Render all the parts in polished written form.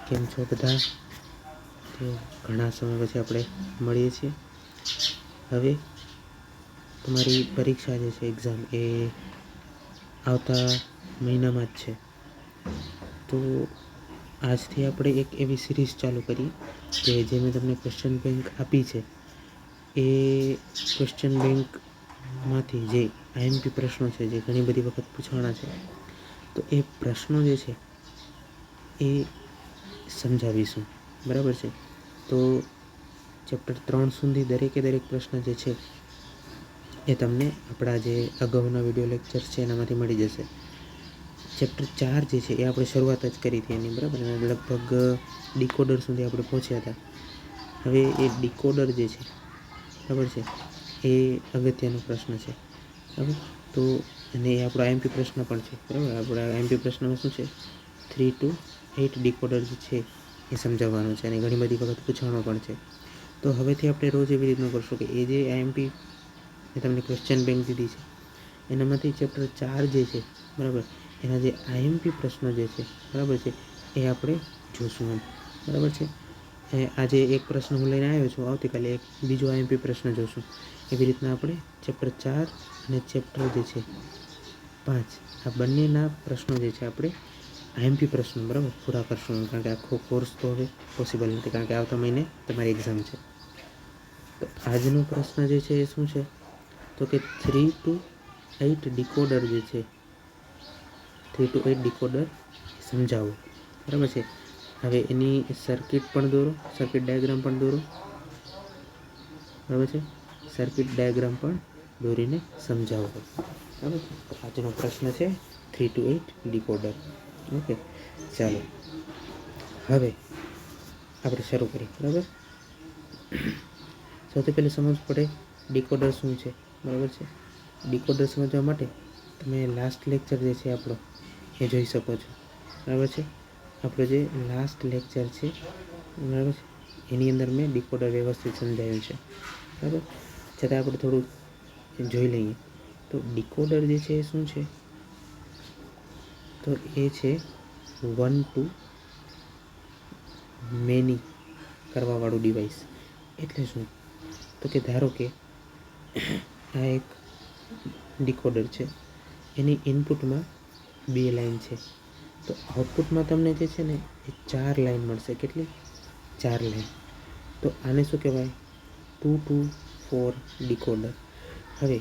કેમ છો બધા? તો ઘણા સમય પછી આપણે મળીએ છીએ. હવે તમારી પરીક્ષા જે છે, એક્ઝામ એ આવતા મહિનામાં જ છે. તો આજથી આપણે એક એવી સિરીઝ ચાલુ કરી કે જે મેં તમને ક્વેશ્ચન બેંક આપી છે, એ ક્વેશ્ચન બેંકમાંથી જે આઈએમપી પ્રશ્નો છે, જે ઘણી બધી વખત પૂછવાના છે, તો એ પ્રશ્નો જે છે એ સમજાવીશું. બરાબર છે? તો ચેપ્ટર 3 સુધી દરેક પ્રશ્ન જે છે એ તમને આપણા જે અગાઉના વિડીયો લેક્ચર છે એનામાંથી મળી જશે. ચેપ્ટર 4 જે છે એ આપણે શરૂઆત જ કરી હતી એની, બરાબર, અને લગભગ ડીકોડર સુધી આપણે પહોંચ્યા હતા. હવે એ ડીકોડર જે છે, બરાબર છે, એ અગત્યનો પ્રશ્ન છે. બરાબર, તો અને એ આપણો આઈએમપી પ્રશ્ન પણ છે. બરાબર, આપણા આઈએમપી પ્રશ્નમાં શું છે, 3 to 8 ડીકોડર જે છે એ સમજાવવાનું છે અને ઘણી બધી વખત પૂછવાનો પણ છે. તો હવેથી આપણે રોજ એવી રીતનું કરશું કે એ જે આઈએમપી એ તમને ક્વેશ્ચન બેંક દીધી છે એનામાંથી ચેપ્ટર 4 જે છે, બરાબર, એના જે આઈએમપી પ્રશ્નો જે છે, બરાબર છે, એ આપણે જોશું એમ. બરાબર છે? આજે એક પ્રશ્ન હું લઈને આવ્યો છું, આવતીકાલે એક બીજો આઈએમપી પ્રશ્ન જોશું. એવી રીતના આપણે ચેપ્ટર 4 અને ચેપ્ટર જે છે 5, આ બંનેના પ્રશ્નો જે છે આપણે આઈએમપી પ્રશ્નો, બરાબર, પૂરા કરશું. કારણ કે આખો કોર્સ તો હવે પોસિબલ નથી, કારણ કે આવતા મહિને તમારી એક્ઝામ છે. તો આજનો પ્રશ્ન જે છે એ શું છે, તો કે 3 to 8 ડીકોડર જે છે, 3 to 8 ડીકોડર સમજાવો. બરાબર છે? હવે એની સર્કિટ પણ દોરો, સર્કિટ ડાયાગ્રામ પણ દોરો. બરાબર છે? સર્કિટ ડાયાગ્રામ પણ દોરીને સમજાવો. બરાબર, તો આજનો પ્રશ્ન છે 3 to 8 ડીકોડર. ઓકે, ચાલો હવે આપણે શરૂ કરીએ. બરાબર, સૌથી પહેલાં સમજ પડે ડીકોડર શું છે. બરાબર છે? ડીકોડર સમજવા માટે તમે લાસ્ટ લેક્ચર જે છે આપણો એ જોઈ શકો છો. બરાબર છે? આપણો જે લાસ્ટ લેક્ચર છે, બરાબર છે, એની અંદર મેં ડીકોડર વ્યવસ્થિત સમજાવ્યું છે. બરાબર, છતાં આપણે થોડું જોઈ લઈએ. તો ડીકોડર જે છે એ શું છે, તો એ છે 1 to many કરવાવાળું ડિવાઇસ. એટલે શું, તો કે ધારો કે આ એક ડીકોડર છે, એની ઇનપુટમાં 2 લાઈન છે, તો આઉટપુટમાં તમને જે છે ને એ 4 લાઈન મળશે. કેટલી? 4 લાઈન. તો આને શું કહેવાય? 2 to 4 ડીકોડર. હવે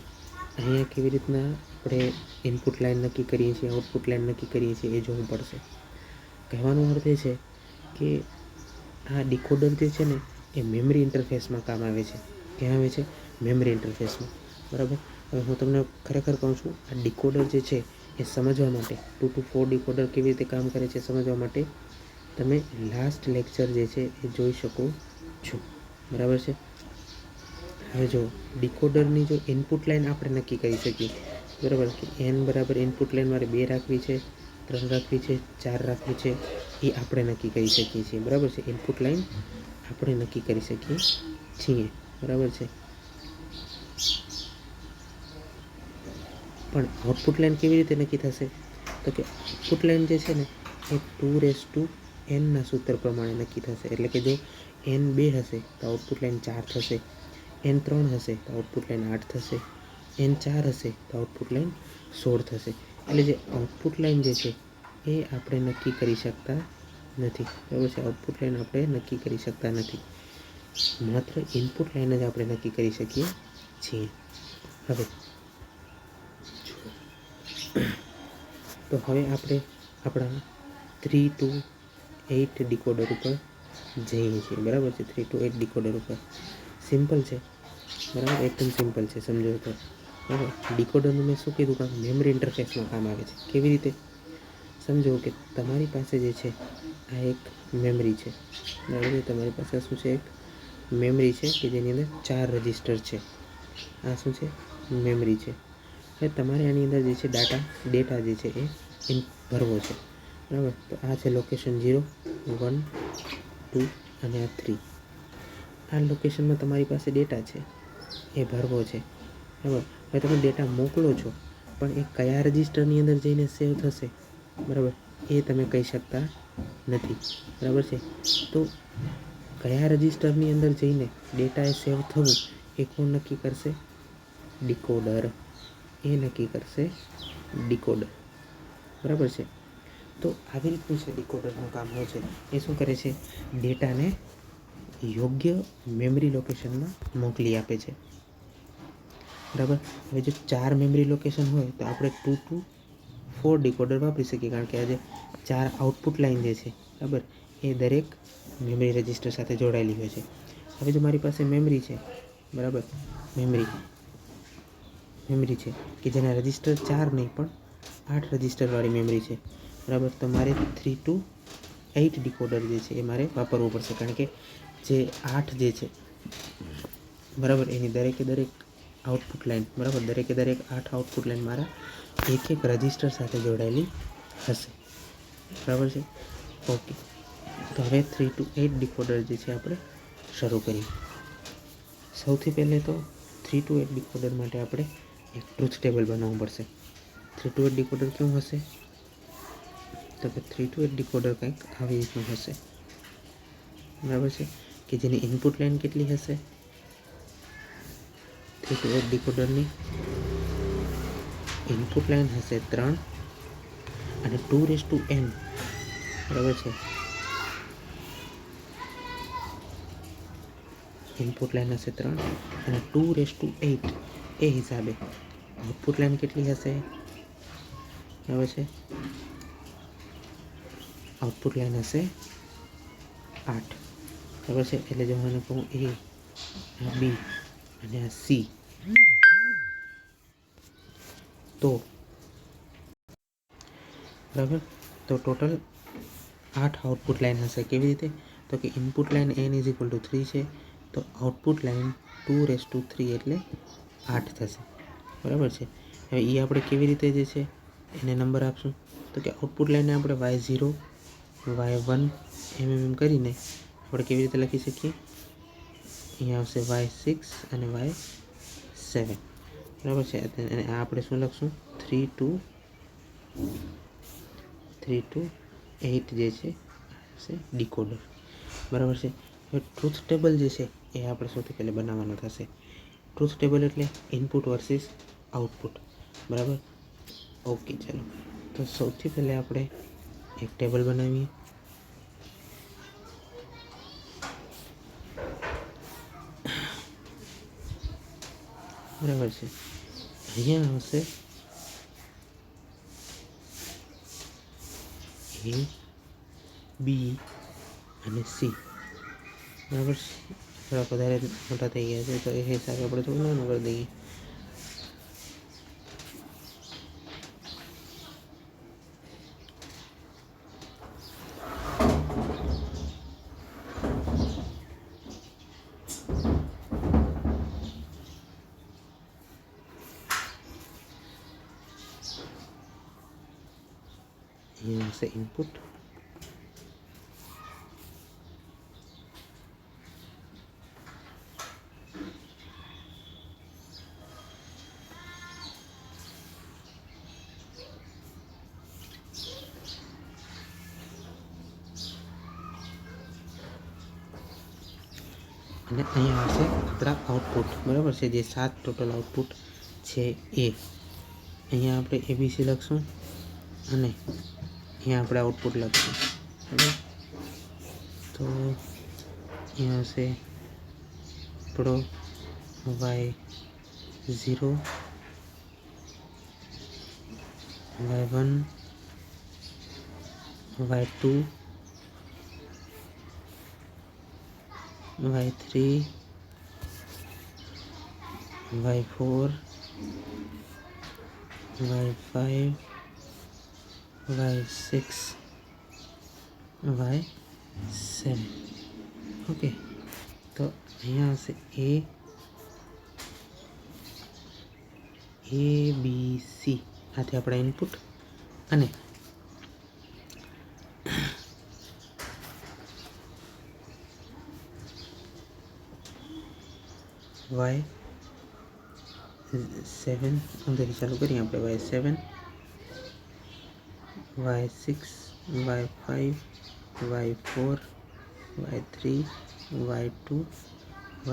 અહીંયા કેવી રીતના આપણે ઇનપુટ લાઈન નક્કી કરીએ છીએ, આઉટપુટ લાઈન નક્કી કરીએ છીએ, એ જોવું પડશે. કહેવાનો અર્થ એ છે કે આ ડીકોડર જે છે ને એ મેમરી ઇન્ટરફેસમાં કામ આવે છે. ક્યાં આવે છે? મેમરી ઇન્ટરફેસમાં. બરાબર, હવે હું તમને ખરેખર કહું છું, આ ડીકોડર જે છે એ સમજવા માટે, 2 to 4 ડીકોડર કેવી રીતે કામ કરે છે સમજવા માટે તમે લાસ્ટ લેક્ચર જે છે એ જોઈ શકો છો. બરાબર છે? હવે જો ડીકોડરની જો ઇનપુટ લાઈન આપણે નક્કી કરી શકીએ, બરાબર, કે n બરાબર ઇનપુટ લાઈન મારે 2 રાખવી છે, 3 રાખવી છે, 4 રાખવી છે, એ આપણે નક્કી કરી શકીએ છીએ. બરાબર છે? ઇનપુટ લાઈન આપણે નક્કી કરી શકીએ છીએ. બરાબર છે? પણ આઉટપુટ લાઈન કેવી રીતે નક્કી થશે, તો કે આઉટપુટ લાઈન જે છે ને એ 2n ના સૂત્ર પ્રમાણે નક્કી થશે. એટલે કે જો n 2 હશે તો આઉટપુટ લાઈન 4 થશે, n 3 હશે તો આઉટપુટ લાઈન 8 થશે, n 4 હશે તો આઉટપુટ લાઈન 16 થશે. એટલે જે આઉટપુટ લાઈન જે છે એ આપણે નક્કી કરી શકતા નથી. બરાબર છે? આઉટપુટ લાઈન આપણે નક્કી કરી શકતા નથી, માત્ર ઇનપુટ લાઈન જ આપણે નક્કી કરી શકીએ છીએ. હવે તો હવે આપણે આપણા 3 to 8 ડીકોડર ઉપર જઈએ છીએ. બરાબર છે? 3 to 8 ડીકોડર ઉપર સિમ્પલ છે. બરાબર, એકદમ સિમ્પલ છે સમજો તો. બરાબર, ડીકોડરનું મેં શું કીધું, કામ મેમરી ઇન્ટરફેસમાં કામ આવે છે. કેવી રીતે સમજો કે તમારી પાસે જે છે આ એક મેમરી છે. બરાબર છે? તમારી પાસે શું છે? એક મેમરી છે કે જેની અંદર 4 રજિસ્ટર છે. આ શું છે? મેમરી છે. હવે તમારે આની અંદર જે છે ડેટા જે છે એ ભરવો છે. બરાબર, તો આ છે લોકેશન 0, 1, 2 અને આ 3. આ લોકેશનમાં તમારી પાસે ડેટા છે, એ ભરવો છે. બરાબર, હવે તમે ડેટા મોકલો છો, પણ એ કયા રજિસ્ટરની અંદર જઈને સેવ થશે, બરાબર, એ તમે કહી શકતા નથી, બરાબર છે। તો કયા રજિસ્ટરની અંદર જઈને ડેટા એ સેવ થવું એ કોણ નક્કી કરશે? ડિકોડર, એ નક્કી કરશે ડિકોડર, બરાબર છે। તો આવી રીતનું છે ડિકોડરનું કામ હોય છે। એ શું કરે છે? ડેટાને યોગ્ય મેમરી લોકેશનમાં મોકલી આપે છે, બરાબર। હવે જો 4 મેમરી લોકેશન હોય તો આપણે 2 to 4 ડિકોડર વાપરી શકીએ, કારણ કે આજે 4 આઉટપુટ લાઇન જે છે, બરાબર, એ દરેક મેમરી રજિસ્ટર સાથે જોડાયેલી હોય છે। હવે જો મારી પાસે મેમરી છે, બરાબર, મેમરી છે કે જેના રજિસ્ટર 4 નહીં પણ 8 રજિસ્ટરવાળી મેમરી છે, બરાબર, તો મારે 3 to 8 ડિકોડર જે છે એ મારે વાપરવું પડશે, કારણ કે જે 8 જે છે, બરાબર, એની દરેકે દરેક આઉટપુટ લાઇન, બરાબર, દરેકે દરેક 8 આઉટપુટ લાઇન મારા એક એક રજિસ્ટર સાથે જોડાયેલી હશે, બરાબર છે। ઓકે, તો હવે 3 to 8 ડિકોડર જે છે આપણે શરૂ કરીએ। સૌથી પહેલે તો 3 to 8 ડિકોડર માટે આપણે એક ટ્રુથ ટેબલ બનાવવું પડશે। 3 to 8 ડિકોડર કેવું હશે? તો કે 3 to 8 ડિકોડર કંઈક આવી રીતનું હશે, બરાબર છે, કે જેની ઇનપુટ લાઇન કેટલી હશે? 3 to 8 ડિકોડરની ઇનપુટ લાઇન હશે 3 અને 2n, બરાબર છે, ઇનપુટ લાઇન હશે 3 અને 2 એ હિસાબે આઉટપુટ લાઇન કેટલી હશે? બરાબર છે, આઉટપુટ લાઇન હશે 8, બરાબર છે। એટલે જો મને કહું A, આ B અને આ C, તો બરાબર, તો ટોટલ 8 આઉટપુટ લાઇન હશે। કેવી રીતે? તો કે input line n is equal to 3 છે, તો આઉટપુટ લાઇન 2 એટલે 8 થશે, બરાબર છે। હવે એ આપણે કેવી રીતે જે છે એને નંબર આપશું? તો કે આઉટપુટ લાઇનને આપણે y0, y1 એમ કરીને આપણે કેવી રીતે લખી શકીએ? અહીંયા આવશે y6 અને y7, બરાબર છે। અને આ આપણે શું લખશું? 3 to 8 જે છે ડિકોડર, બરાબર છે। હવે ટ્રુથ ટેબલ જે છે એ આપણે સૌથી પહેલાં બનાવવાનું થશે। ટ્રુથ ટેબલ એટલે ઇનપુટ વર્સિસ આઉટપુટ, બરાબર। ઓકે, ચાલો, તો સૌથી પહેલાં આપણે એક ટેબલ બનાવીએ। બરાબર છે, અહીંયા આવશે A, B અને C, બરાબર છે। થોડા વધારે મોટા થઈ ગયા છે તો એ હિસાબે આપણે થોડું નાનું કરી દઈએ। અહીંયા આવશે ઇનપુટ, અને અહીંયા આવશે આપણા આઉટપુટ, બરાબર છે, જે 7 ટોટલ આઉટપુટ છે એ। અહીંયા આપણે ABC લખશું અને અહીંયા આપણે આઉટપુટ લખશું, બરાબર। તો અહીંયા આવશે આપણો y0, y1, y2, y3, y4, y5, y6, y7, okay. તો અહીંયા આવશે ABC, આથી આપણા ઇનપુટ, અને y7 અંદરથી ચાલુ કરીએ આપણે, y7, y6, y5, y4 y3 y2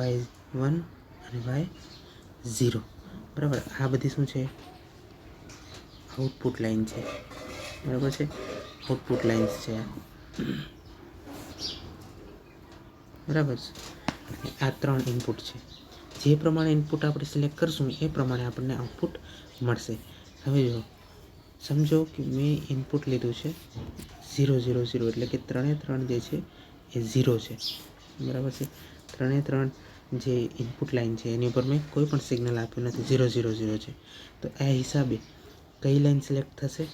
y1 અને y0 બરાબર। આ બધી શું છે? આઉટપુટ લાઈન છે બરાબર છે, આઉટપુટ લાઇન્સ છે બરાબર છે। આ 3 ઇનપુટ છે, જે પ્રમાણે ઇનપુટ આપણે સિલેક્ટ કરશું એ પ્રમાણે આપણને આઉટપુટ મળશે। હવે જો સમજો કે મેં ઇનપુટ લીધું છે 0 0 0 એટલે કે 3 જે છે એ 0 છે બરાબર છે। 3 જે ઇનપુટ લાઈન છે એની ઉપર મેં કોઈ પણ સિગ્નલ આપ્યું નથી, 0 0 0 છે। તો આ હિસાબે કઈ લાઈન સિલેક્ટ થશે?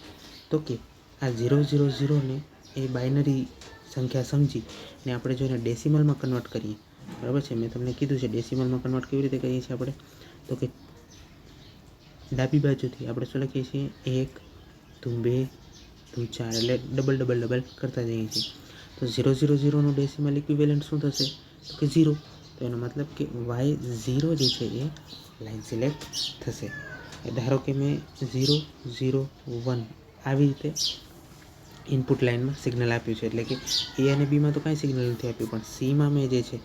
તો કે આ 0 0 0 ને એ બાઇનરી સંખ્યા સમજી ને આપણે જો એને ડેસિમલમાં કન્વર્ટ કરીએ બરાબર છે, મેં તમને કીધું છે ડેસિમલમાં કન્વર્ટ કેવી રીતે કરીએ છીએ આપણે, તો કે ડાબી બાજુથી આપણે શું લખીએ છીએ 1 2 2 4 એટલે ડબલ ડબલ ડબલ કરતા જઈએ છીએ। તો 0 0 0 નું ડેસિમલ ઇક્વિવેલન્ટ શું થશે? તો કે 0। તો એનો મતલબ કે y0 જે છે એ લાઈન સિલેક્ટ થશે। ધારો કે મેં 0 0 1 આવી રીતે ઇનપુટ લાઇનમાં સિગ્નલ આપ્યું છે, એટલે કે એ અને બીમાં તો કાંઈ સિગ્નલ નથી આપ્યું, પણ સીમાં મેં જે છે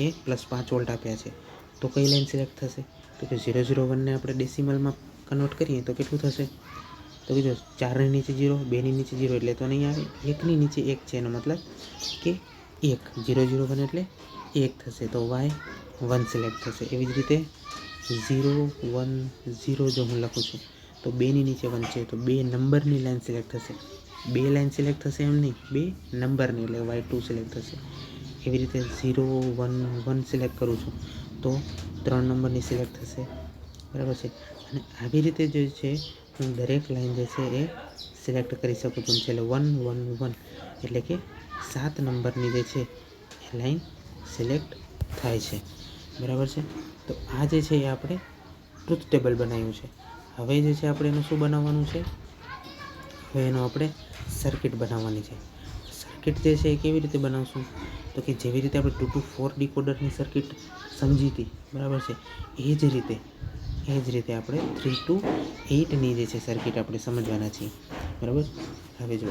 એ +5 વોલ્ટ આપ્યા છે। તો કઈ લાઈન સિલેક્ટ થશે? તો કે 0 0 1 ને આપણે ડેસિમલમાં કન્વર્ટ કરીએ તો કેટલું થશે? તો કીધું 4 ની નીચે 0, 2 ની નીચે 0 એટલે તો નહીં આવે, 1 ની નીચે 1 છે, એનો મતલબ કે 1 0 0 1 એટલે 1 થશે, તો y1 સિલેક્ટ થશે। એવી જ રીતે 0 1 0 જો હું લખું છું તો 2 ની નીચે 1 છે, તો 2 નંબરની લાઈન સિલેક્ટ થશે। 2 લાઈન સિલેક્ટ થશે એમ નહીં, 2 નંબરની એટલે y2 સિલેક્ટ થશે। એવી રીતે 0 1 1 સિલેક્ટ કરું છું તો 3 નંબરની સિલેક્ટ થશે બરાબર છે। અને આવી રીતે જે છે હું દરેક લાઈન જે છે એ સિલેક્ટ કરી શકું છું, છેલ્લે 1 1 1 એટલે કે 7 નંબરની જે છે એ લાઈન સિલેક્ટ થાય છે બરાબર છે। તો આ જે છે એ આપણે ટ્રુથ ટેબલ બનાવ્યું છે। હવે જે છે આપણે એનું શું બનાવવાનું છે? હવે એનો આપણે સર્કિટ બનાવવાની છે। સર્કિટ જે છે એ કેવી રીતે બનાવશું? તો કે જેવી રીતે આપણે 2 to 4 ડીકોડરની સર્કિટ સમજી હતી બરાબર છે, એ જ રીતે આપણે 3 to 8ની જે છે સર્કિટ આપણે સમજવાના છીએ બરાબર। હવે જો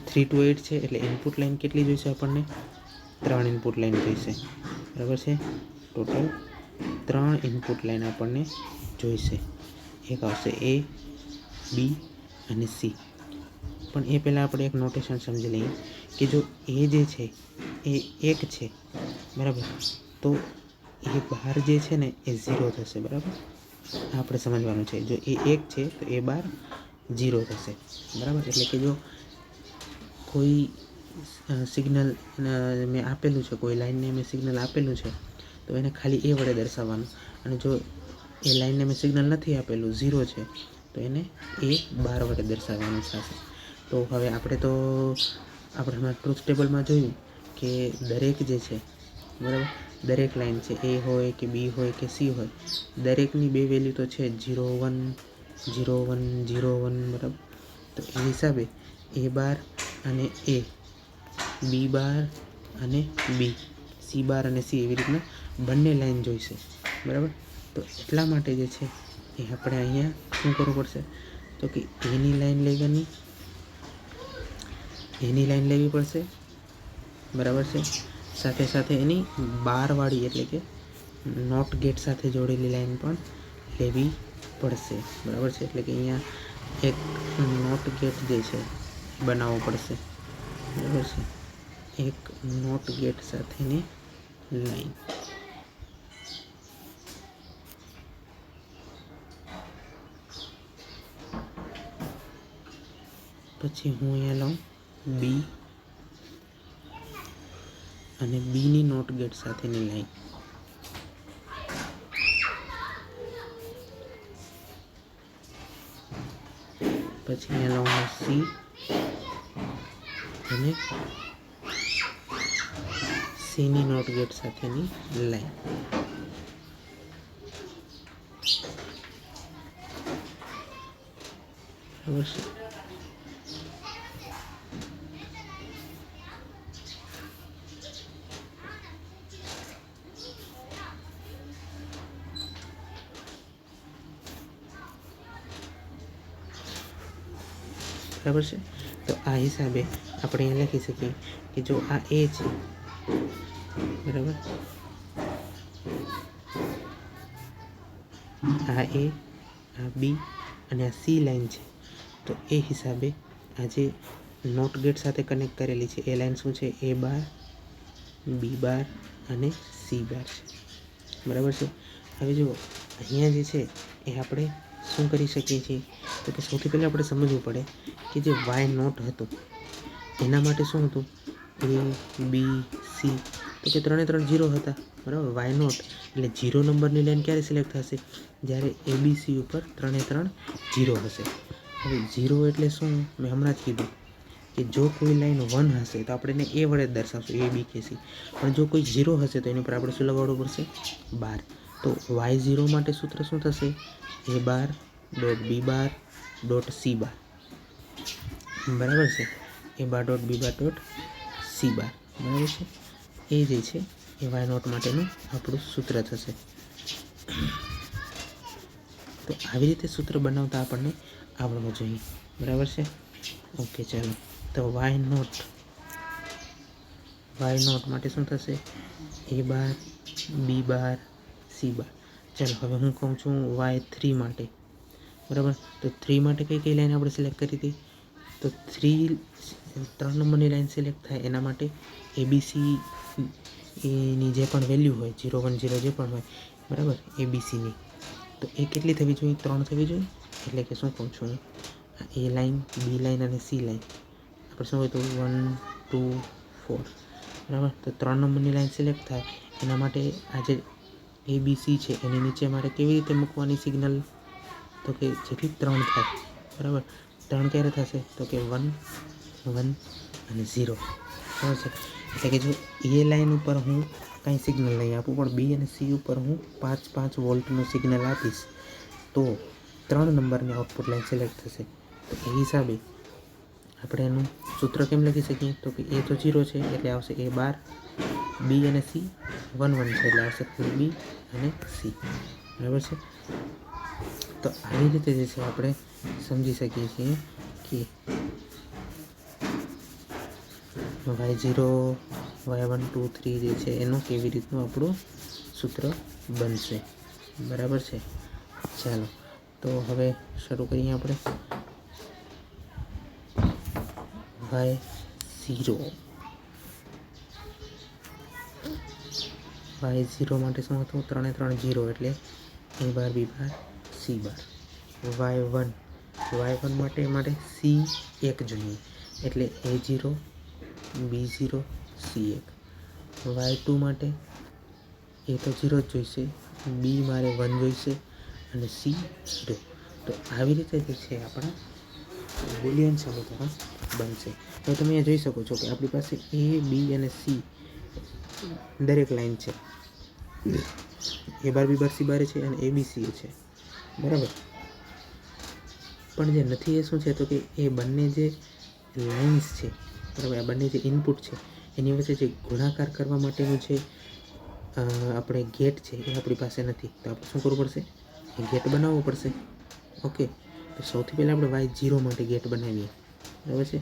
3 to 8 છે એટલે ઇનપુટ લાઈન કેટલી જોઈશે આપણને? 3 ઇનપુટ લાઈન જોઈશે બરાબર છે। ટોટલ 3 ઇનપુટ લાઈન આપણને જોઈશે, એક આવશે A B અને C। પણ એ પહેલાં આપણે એક નોટેશન સમજી લઈએ કે જો એ જે છે એ 1 છે બરાબર, તો એ બહાર જે છે ને એ 0 થશે બરાબર, આ આપણે સમજવાનું છે। જો એ 1 છે તો એ બહાર 0 થશે બરાબર। એટલે કે જો કોઈ સિગ્નલ મેં આપેલું છે, કોઈ લાઈનને મેં સિગ્નલ આપેલું છે તો એને ખાલી એ વડે દર્શાવવાનું, અને જો એ લાઈનને મેં સિગ્નલ નથી આપેલું 0 છે તો એને એ બાર વડે દર્શાવવાનું થશે। તો હવે આપણે હમણાં ટ્રુથ ટેબલમાં જોયું કે દરેક જે છે બરાબર, દરેક લાઈન છે એ હોય કે બી હોય કે સી હોય, દરેકની બે વેલ્યુ તો છે 0 1 0 1 0 1 બરાબર। તો એ હિસાબે એ બાર અને એ, બી બાર અને બી, સી બાર અને સી, એવી રીતના બંને લાઈન જોઈશે બરાબર। તો એટલા માટે જે છે એ આપણે અહીંયા શું કરવું પડશે? તો કે એની લાઈન લેવી પડશે બરાબર છે, સાથે સાથે એની બારવાળી એટલે કે નોટ ગેટ સાથે જોડેલી લાઈન પણ લેવી પડશે બરાબર છે। એટલે કે અહીંયા એક નોટ ગેટ જે છે બનાવવો પડશે બરાબર છે, એક નોટ ગેટ સાથેની લાઈન। પછી હું અહીંયા લઉં બી અને બીની નોટ ગેટ સાથેની લાઈન, પછી અહીંયા લઉં સી અને સીની નોટ ગેટ સાથેની લાઈન બરાબર છે। બરાબર છે। તો આ હિસાબે આપણે અહીંયા લખી શકીએ કે જો આ એ છે, બરાબર, આ એ, આ બી અને આ સી લાઈન છે, તો એ હિસાબે આ જે નોટ ગેટ સાથે કનેક્ટ કરેલી છે એ લાઈન શું છે? એ બાર, બી બાર અને સી બાર છે, બરાબર છે. હવે જો અહીંયા જે છે એ આપણે શું કરી શકીએ છીએ? તો કે સૌથી પહેલાં આપણે સમજવું પડે કે જે વાય નોટ હતું એના માટે શું હતું? એ બી સી, તો કે 3 0 હતા, બરાબર. વાય નોટ એટલે 0 નંબરની લાઈન ક્યારે સિલેક્ટ થશે? જ્યારે એબીસી ઉપર 3 0 હશે. હવે 0 એટલે શું? મેં હમણાં જ કીધું કે જો કોઈ લાઈન 1 હશે તો આપણે એને એ વડે જ દર્શાવશું, એ બી કે સી. પણ જો કોઈ 0 હશે તો એની ઉપર આપણે શું લગાડવું પડશે? 12. તો y0 માટે સૂત્ર શું થશે? એ બાર ડોટ બી બાર ડોટ સી બાર, બરાબર છે. એ બાર ડોટ બી બાર ડોટ સી બાર, બરાબર છે. એ જે છે એ વાય નોટ માટેનું આપણું સૂત્ર થશે. તો આવી રીતે સૂત્ર બનાવતા આપણને આવડવું જોઈએ, બરાબર છે. ઓકે, ચાલો. તો વાય નોટ માટે શું થશે? એ બાર બી બાર સી બાર. ચાલો હવે હું કહું છું y3 માટે, બરાબર. તો 3 માટે કઈ લાઈન આપણે સિલેક્ટ કરી હતી? તો 3 નંબરની લાઈન સિલેક્ટ થાય એના માટે એબીસી એની જે પણ વેલ્યુ હોય 0 1 0 જે પણ હોય, બરાબર, એબીસીની, તો એ કેટલી થવી જોઈએ? 3 થવી જોઈએ. એટલે કે શું કહું છું, એ લાઈન, બી લાઈન અને સી લાઈન આપણે શું હોય તો 1 2 4, બરાબર. તો 3 નંબરની લાઈન સિલેક્ટ થાય એના માટે આ જે એબીસી છે એની નીચે મારે કેવી રીતે મૂકવાની સિગ્નલ? તો કે જેટલી 3 થાય, બરાબર. 3 ક્યારે થશે? તો કે 1 1 અને 0, બરાબર છે. એટલે કે જો એ લાઈન ઉપર હું કાંઈ સિગ્નલ નહીં આપું પણ બી અને સી ઉપર હું 5 5 વોલ્ટનું સિગ્નલ આપીશ તો 3 નંબરની આઉટપુટ લાઈન સિલેક્ટ થશે. તો એ હિસાબે આપણે એનું સૂત્ર કેમ લખી શકીએ? તો કે એ તો 0 છે એટલે આવશે એ બાર, બી અને સી 1 1 છે એટલે આવશે બી અને સી, બરાબર છે. તો આવી રીતે જે છે આપણે સમજી શકીએ છીએ કે y0 y1 2 3 જે છે એનું કેવી રીતનું આપણું સૂત્ર બનશે, બરાબર છે. ચાલો તો હવે શરૂ કરીએ આપણે. y0 માટે શું હતું? 3 3 0 એટલે એ બાર બી બાર સી બાર. y1 માટે સી 1 જોઈએ એટલે a0 b0 c1. y2 માટે એ તો 0 જ જોઈશે, બી મારે 1 જોઈશે અને સી 0. તો આવી રીતે જે છે આપણા બુલિયન સમીકરણ બનશે. હવે તમે અહીંયા જોઈ શકો છો કે આપણી પાસે એ બી અને સી દરેક લાઈન છે, એ બાર બી બાર સી બાર છે અને એબીસી છે, બરાબર. પણ જે નથી એ શું છે? તો કે એ બંને જે લાઇન્સ છે, બરાબર, આ બંને જે ઇનપુટ છે એની વચ્ચે જે ગુણાકાર કરવા માટેનું જે આપણે ગેટ છે એ આપણી પાસે નથી. તો આપણે શું કરવું પડશે? એ ગેટ બનાવવો પડશે. ઓકે, તો સૌથી પહેલાં આપણે y0 માટે ગેટ બનાવીએ, બરાબર છે.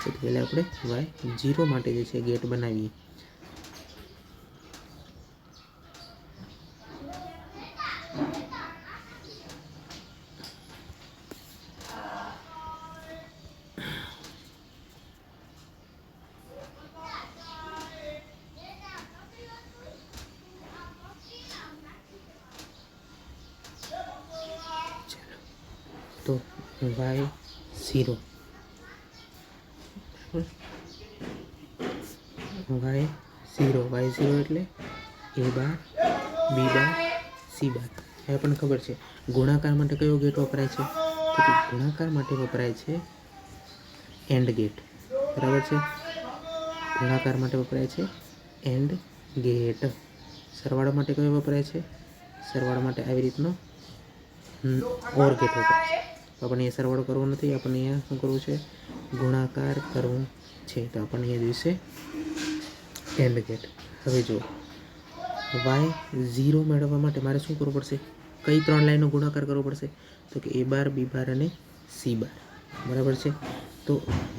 સૌથી પહેલાં આપણે y0 માટે જે છે ગેટ બનાવીએ. તો y0 એટલે એ બાર બી બાર સી બાર. એ આપણને ખબર છે. ગુણાકાર માટે કયો ગેટ વપરાય છે? તો કે ગુણાકાર માટે વપરાય છે એન્ડ ગેટ, બરાબર છે. ગુણાકાર માટે વપરાય છે એન્ડ ગેટ. સરવાળા માટે કયો વપરાય છે? સરવાળા માટે આવી રીતનો ઓર ગેટ વપરાય છે. તો આપણને અહીંયા સરવાળો કરવો નથી, આપણને અહીંયા શું કરવું છે? ગુણાકાર કરવું છે. તો આપણને અહીંયા જોઈશે એન્ડ ગેટ. હવે જો y0 મેળવવા માટે મારે શું કરવું પડશે? કઈ 3 લાઈનનો ગુણાકાર કરવો પડશે? તો કે એ બાર બી બાર અને સી બાર, બરાબર છે. તો તો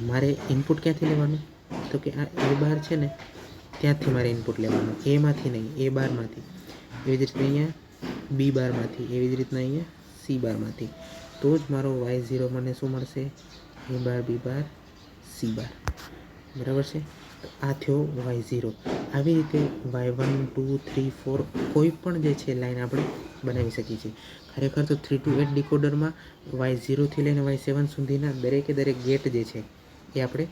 મારે ઇનપુટ ક્યાંથી લેવાનું? તો કે આ એ બાર છે ને ત્યાંથી મારે ઇનપુટ લેવાનું, એમાંથી નહીં, એ બારમાંથી. એવી જ રીતે અહીંયા બી બારમાંથી, એવી જ રીતના અહીંયા સી બારમાંથી. તો જ મારો y0 મને શું મળશે? એ બાર, બી બાર, સી બાર. બરાબર છે? તો આ થયો y0. આવી રીતે y1 2 3 4 કોઈ પણ જે છે લાઈન આપણે બનાવી શકીએ છીએ. ખરેખર તો 3 to 8 ડિકોડરમાં y0 થી લઈને y7 સુધીના દરેકે દરેક ગેટ જે છે એ આપણે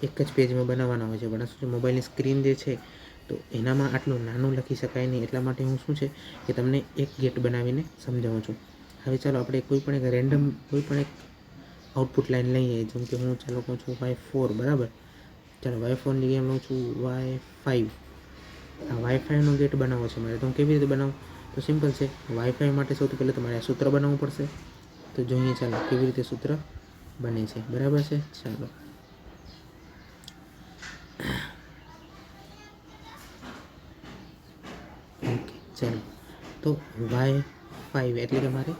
એક જ પેજમાં બનાવવાના હોય છે. પણ શું છે, મોબાઈલની સ્ક્રીન જે છે તો એનામાં આટલું નાનું લખી શકાય નહીં. એટલા માટે હું શું છે કે તમને એક ગેટ બનાવીને સમજાવું છું. હવે ચાલો આપણે કોઈ પણ એક રેન્ડમ કોઈ પણ એક આઉટપુટ લાઈન લઈએ. જેમ કે હું ચાલો કહું છું y4, બરાબર. ચાલો y4ની જગ્યાએ લઉં છું y5. આ y5નો ગેટ બનાવવો છે મારે. તો હું કેવી રીતે બનાવું? તો સિમ્પલ છે. y5 માટે સૌથી પહેલાં તમારે આ સૂત્ર બનાવવું પડશે. તો જોઈએ ચાલો કેવી રીતે સૂત્ર બને છે. બરાબર છે? ચાલો ઓકે, ચાલો. તો y5 એટલે કે મારે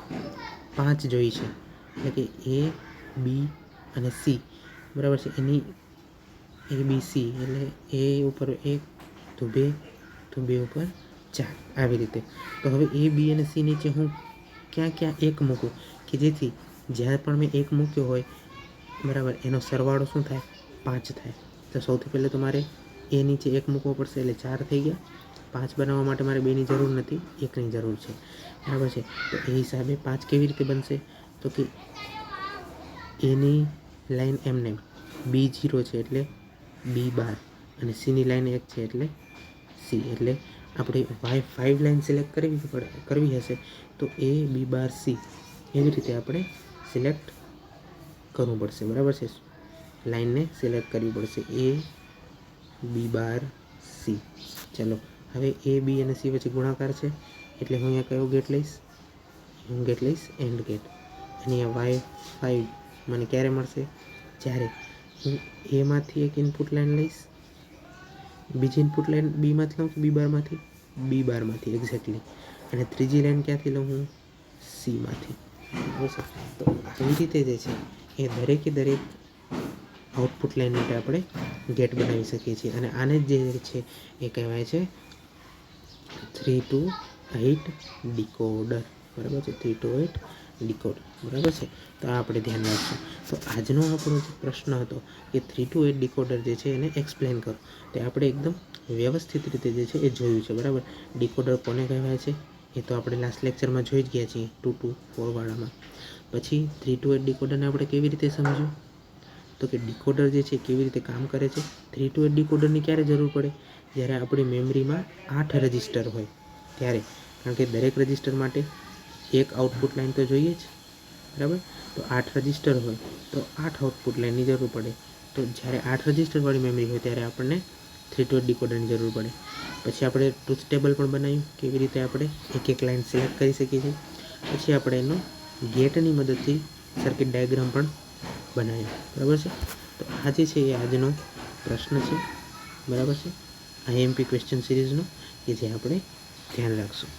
5 જોઈ છે. એટલે કે એ, બી અને સી, બરાબર છે. એની એ બી સી એટલે એ ઉપર 1, તો 2, તો 2 ઉપર 4, આવી રીતે. તો હવે એ, બી અને સી નીચે હું ક્યાં ક્યાં એક મૂકું કે જેથી જ્યારે પણ મેં એક મૂક્યો હોય, બરાબર, એનો સરવાળો શું થાય? 5 થાય. તો સૌથી પહેલાં તો મારે એ નીચે 1 મૂકવો પડશે એટલે 4 થઈ ગયા. 5 બનાવવા માટે મારે 2ની જરૂર નથી, 1ની જરૂર છે. બરાબર છે? તો એ હિસાબે 5 કેવી રીતે બનશે? તો કે એની લાઈન એમને B0 છે એટલે બી બાર, અને સીની લાઈન 1 છે એટલે સી. એટલે આપણે y5 લાઈન સિલેક્ટ કરવી હશે તો એ, બી બાર, સી એવી રીતે આપણે સિલેક્ટ કરવું પડશે. બરાબર છે? લાઈનને સિલેક્ટ કરવી પડશે એ, બી બાર, સી. ચાલો હવે એ, બી અને સી વચ્ચે ગુણાકાર છે એટલે હું અહીંયા કયો ગેટ લઈશ? હું ગેટ લઈશ એન્ડ ગેટ. અને y5 મને ક્યારે મળશે? જ્યારે હું એમાંથી એક ઇનપુટ લાઈન લઈશ, બીજી ઇનપુટ લાઈન બીમાંથી લઉં છું, બી બારમાંથી, બી બારમાંથી એક્ઝેક્ટલી. અને ત્રીજી લાઈન ક્યાંથી લઉં હું? સીમાંથી. તો આવી રીતે જે છે એ દરેકે દરેક આઉટપુટ લાઈન માટે આપણે ગેટ બનાવી શકીએ છીએ. અને આને જે છે એ કહેવાય છે 3 to 8 ડિકોડર. બરાબર છે? 3 to 8 ડિકોડર. બરાબર છે? તો આ આપણે ધ્યાન રાખશું. તો આજનો આપણો જે પ્રશ્ન હતો કે 3 to 8 ડિકોડર જે છે એને એક્સપ્લેન કરો. તે આપણે એકદમ વ્યવસ્થિત રીતે જે છે એ જોયું છે. બરાબર? ડિકોડર કોને કહેવાય છે એ તો આપણે લાસ્ટ લેક્ચરમાં જોઈ જ ગયા છીએ 2 to 4 વાળામાં. પછી 3 to 8 ડિકોડરને આપણે કેવી રીતે સમજ્યું? તો કે ડિકોડર જે છે કેવી રીતે કામ કરે છે. 3 to 8 ડિકોડરની ક્યારે જરૂર પડે? જ્યારે આપણી મેમરીમાં 8 રજિસ્ટર હોય ત્યારે. કારણ કે દરેક રજિસ્ટર માટે એક આઉટપુટ લાઈન તો જોઈએ જ. બરાબર? તો 8 રજિસ્ટર હોય તો 8 આઉટપુટ લાઈનની જરૂર પડે. તો જ્યારે 8 રજિસ્ટરવાળી મેમરી હોય ત્યારે આપણને 3 to 8 ડિકોડરની જરૂર પડે. પછી આપણે ટ્રુથ ટેબલ પણ બનાવ્યું કેવી રીતે આપણે એક એક લાઈન સિલેક્ટ કરી શકીએ છીએ. પછી આપણે એનો ગેટની મદદથી સર્કિટ ડાયાગ્રામ પણ બનાવ્યો. બરાબર છે? તો આ જે છે એ આજનો પ્રશ્ન છે. બરાબર છે? IMP ક્વેશ્ચન સિરીઝનો કે જે આપણે ધ્યાન રાખશું.